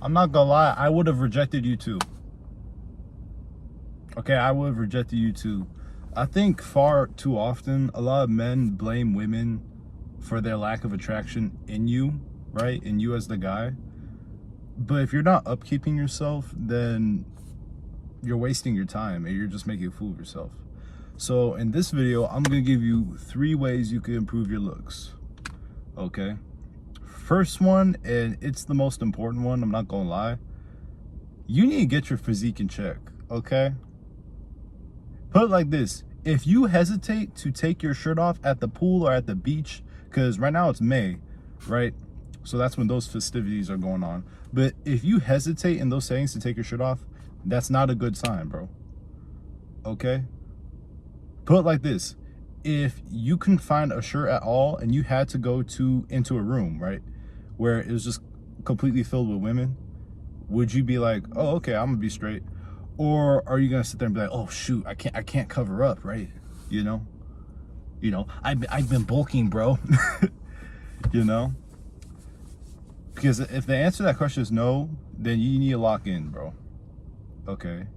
I'm not gonna lie, I would have rejected you too. Okay, I would have rejected you too. I think far too often, a lot of men blame women for their lack of attraction in you, right? In you as the guy. But if you're not upkeeping yourself, then you're wasting your time and you're just making a fool of yourself. So in this video, I'm gonna give you 3 ways you can improve your looks. Okay. First one, and it's the most important one, I'm not gonna lie. You need to get your physique in check, okay? Put it like this. If you hesitate to take your shirt off at the pool or at the beach, because right now it's May, right? So that's when those festivities are going on. But if you hesitate in those settings to take your shirt off, that's not a good sign, bro. Okay? Put it like this. If you couldn't find a shirt at all and you had to go into a room, right, where it was just completely filled with women, would you be like, oh, okay, I'm gonna be straight? Or are you gonna sit there and be like, oh shoot, I can't cover up, right? You know, I've been bulking, bro. You know, because if the answer to that question is no, then you need to lock in, bro. Okay.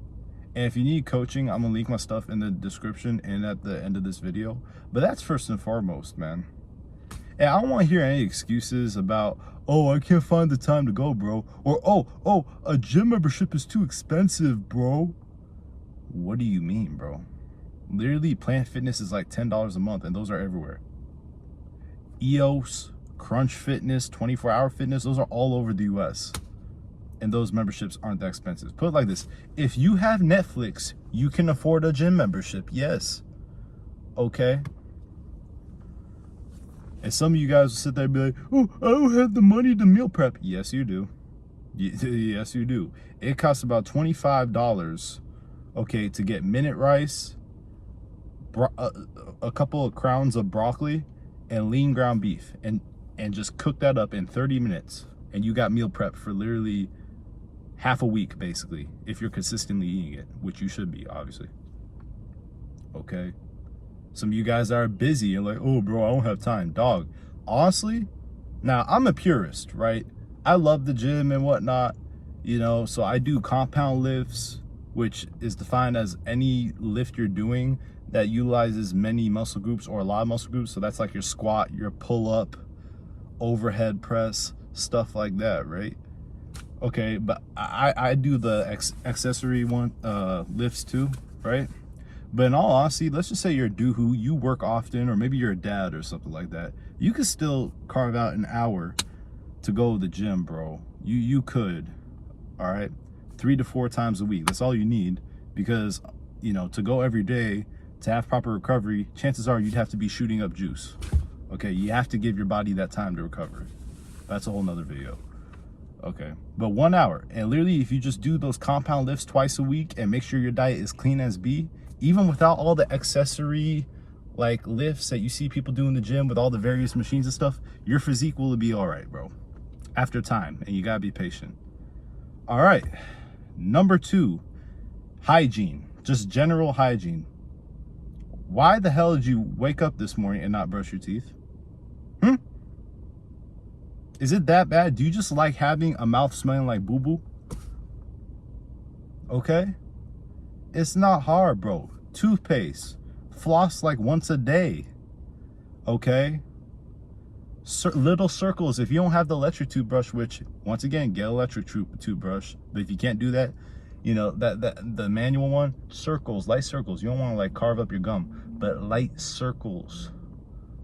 And if you need coaching, I'm gonna link my stuff in the description and at the end of this video. But that's first and foremost, man. And I don't want to hear any excuses about, oh, I can't find the time to go, bro. Or, oh, a gym membership is too expensive, bro. What do you mean, bro? Literally, Planet Fitness is like $10 a month, and those are everywhere. EOS, Crunch Fitness, 24-hour Fitness, those are all over the US. And those memberships aren't that expensive. Put it like this. If you have Netflix, you can afford a gym membership. Yes. Okay. And some of you guys will sit there and be like, oh, I don't have the money to meal prep. Yes, you do. Yes, you do. It costs about $25, okay, to get minute rice, a couple of crowns of broccoli, and lean ground beef. And just cook that up in 30 minutes. And you got meal prep for literally half a week, basically, if you're consistently eating it, which you should be, obviously. Okay. Some of you guys are busy and like, oh, bro, I don't have time. Dog, honestly, now I'm a purist, right? I love the gym and whatnot, you know, so I do compound lifts, which is defined as any lift you're doing that utilizes many muscle groups or a lot of muscle groups. So that's like your squat, your pull-up, overhead press, stuff like that, right? Okay, but I do the accessory one lifts too, right? But in all honesty, let's just say you're a dude who you work often, or maybe you're a dad or something like that. You could still carve out an hour to go to the gym, bro. You could, all right? 3 to 4 times a week. That's all you need, because, you know, to go every day, to have proper recovery, chances are you'd have to be shooting up juice. Okay, you have to give your body that time to recover. That's a whole nother video. Okay, but 1 hour. And literally, if you just do those compound lifts twice a week and make sure your diet is clean as be, even without all the accessory like lifts that you see people do in the gym with all the various machines and stuff, your physique will be all right, bro, after time. And you gotta be patient. All right, number 2, hygiene, just general hygiene. Why the hell did you wake up this morning and not brush your teeth? Is it that bad? Do you just like having a mouth smelling like boo-boo? Okay? It's not hard, bro. Toothpaste. Floss like once a day. Okay? Little circles. If you don't have the electric toothbrush, which, once again, get electric toothbrush. But if you can't do that, you know, the manual one, circles, light circles. You don't want to like carve up your gum, but light circles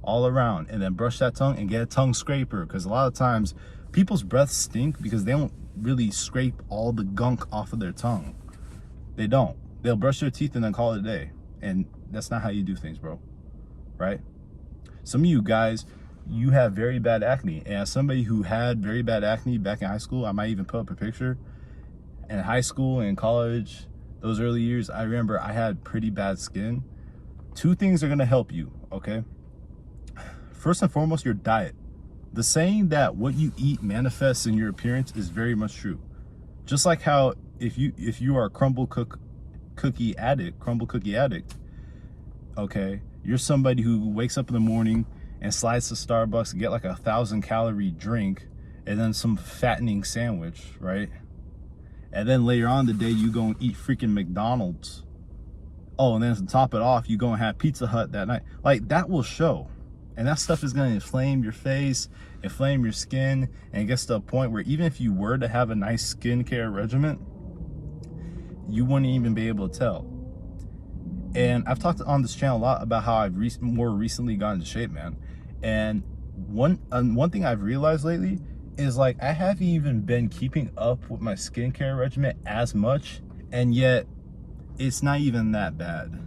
all around. And then brush that tongue and get a tongue scraper, because a lot of times people's breaths stink because they don't really scrape all the gunk off of their tongue. They don't. They'll brush their teeth and then call it a day. And that's not how you do things, bro. Right? Some of you guys, you have very bad acne. And as somebody who had very bad acne back in high school, I might even put up a picture. In high school and college, those early years, I remember I had pretty bad skin. 2 things are going to help you, okay? First and foremost, your diet. The saying that what you eat manifests in your appearance is very much true. Just like how if you are a crumble cookie addict, okay, you're somebody who wakes up in the morning and slides to Starbucks and get like 1,000-calorie drink and then some fattening sandwich, right? And then later on the day, you go and eat freaking McDonald's. Oh, and then to top it off, you go and have Pizza Hut that night. Like, that will show. And that stuff is going to inflame your face, inflame your skin, and it gets to a point where even if you were to have a nice skincare regimen, you wouldn't even be able to tell. And I've talked on this channel a lot about how I've more recently gotten into shape, man. And one thing I've realized lately is, like, I haven't even been keeping up with my skincare regimen as much, and yet it's not even that bad.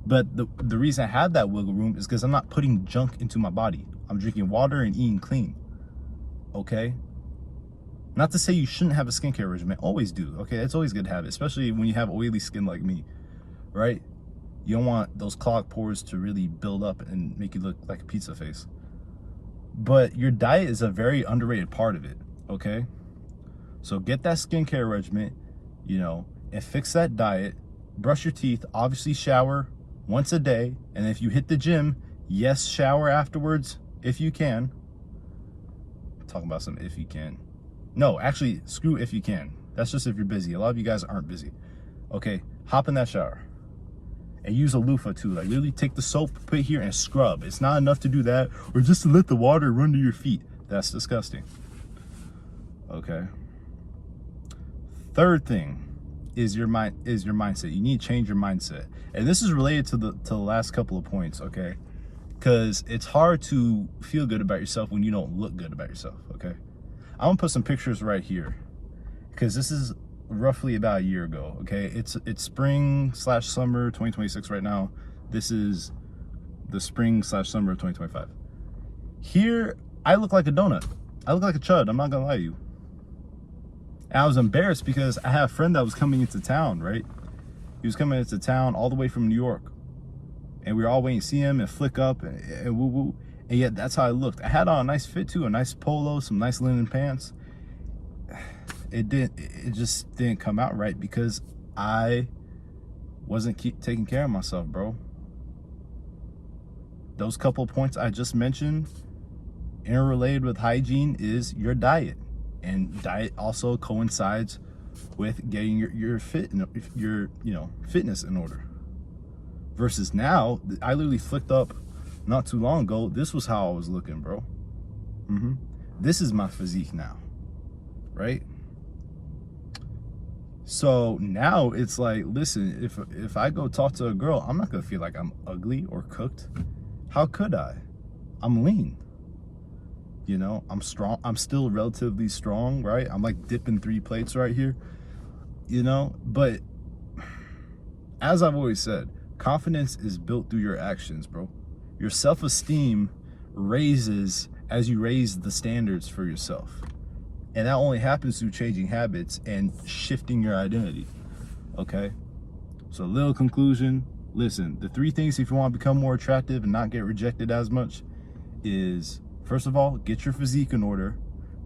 But the reason I have that wiggle room is because I'm not putting junk into my body. I'm drinking water and eating clean, okay? Not to say you shouldn't have a skincare regimen. Always do, okay? It's always good to have it, especially when you have oily skin like me, right? You don't want those clogged pores to really build up and make you look like a pizza face. But your diet is a very underrated part of it, okay? So get that skincare regimen, you know, and fix that diet. Brush your teeth, obviously shower once a day, and if you hit the gym, yes, shower afterwards if you can. I'm talking about some if you can. No, actually, screw if you can. That's just if you're busy. A lot of you guys aren't busy. Okay, hop in that shower. And use a loofah too. Like, literally take the soap, put it here, and scrub. It's not enough to do that, or just to let the water run to your feet. That's disgusting. Okay. Third thing is your mindset. You need to change your mindset. And this is related to the last couple of points, okay? Because it's hard to feel good about yourself when you don't look good about yourself, okay? I'm gonna put some pictures right here, because this is roughly about a year ago, okay? It's spring/summer 2026 right now. This is the spring/summer of 2025. Here, I look like a donut. I look like a chud, I'm not gonna lie to you. And I was embarrassed because I had a friend that was coming into town, right? He was coming into town all the way from New York. And we were all waiting to see him and flick up and woo woo. And yet that's how I looked. I had on a nice fit too, a nice polo, some nice linen pants. It just didn't come out right because I wasn't taking care of myself, bro. Those couple points I just mentioned, interrelated with hygiene, is your diet. And diet also coincides with getting your fitness in order. Versus now, I literally flicked up not too long ago. This was how I was looking, bro. This is my physique now, right? So now it's like, listen, if I go talk to a girl, I'm not gonna feel like I'm ugly or cooked. How could I? I'm lean. You know, I'm strong. I'm still relatively strong, right? I'm like dipping 3 plates right here, you know? But as I've always said, confidence is built through your actions, bro. Your self-esteem raises as you raise the standards for yourself. And that only happens through changing habits and shifting your identity, okay? So a little conclusion, listen, the 3 things if you want to become more attractive and not get rejected as much is, first of all, get your physique in order.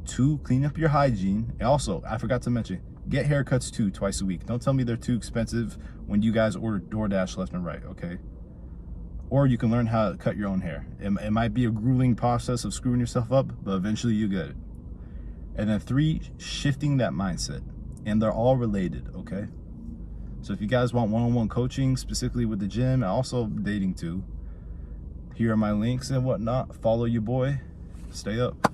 2, clean up your hygiene. And also, I forgot to mention, get haircuts too, twice a week. Don't tell me they're too expensive when you guys order DoorDash left and right, okay? Or you can learn how to cut your own hair. It might be a grueling process of screwing yourself up, but eventually you get it. And then 3, shifting that mindset. And they're all related, okay? So if you guys want one-on-one coaching, specifically with the gym, and also dating too, here are my links and whatnot. Follow your boy. Stay up.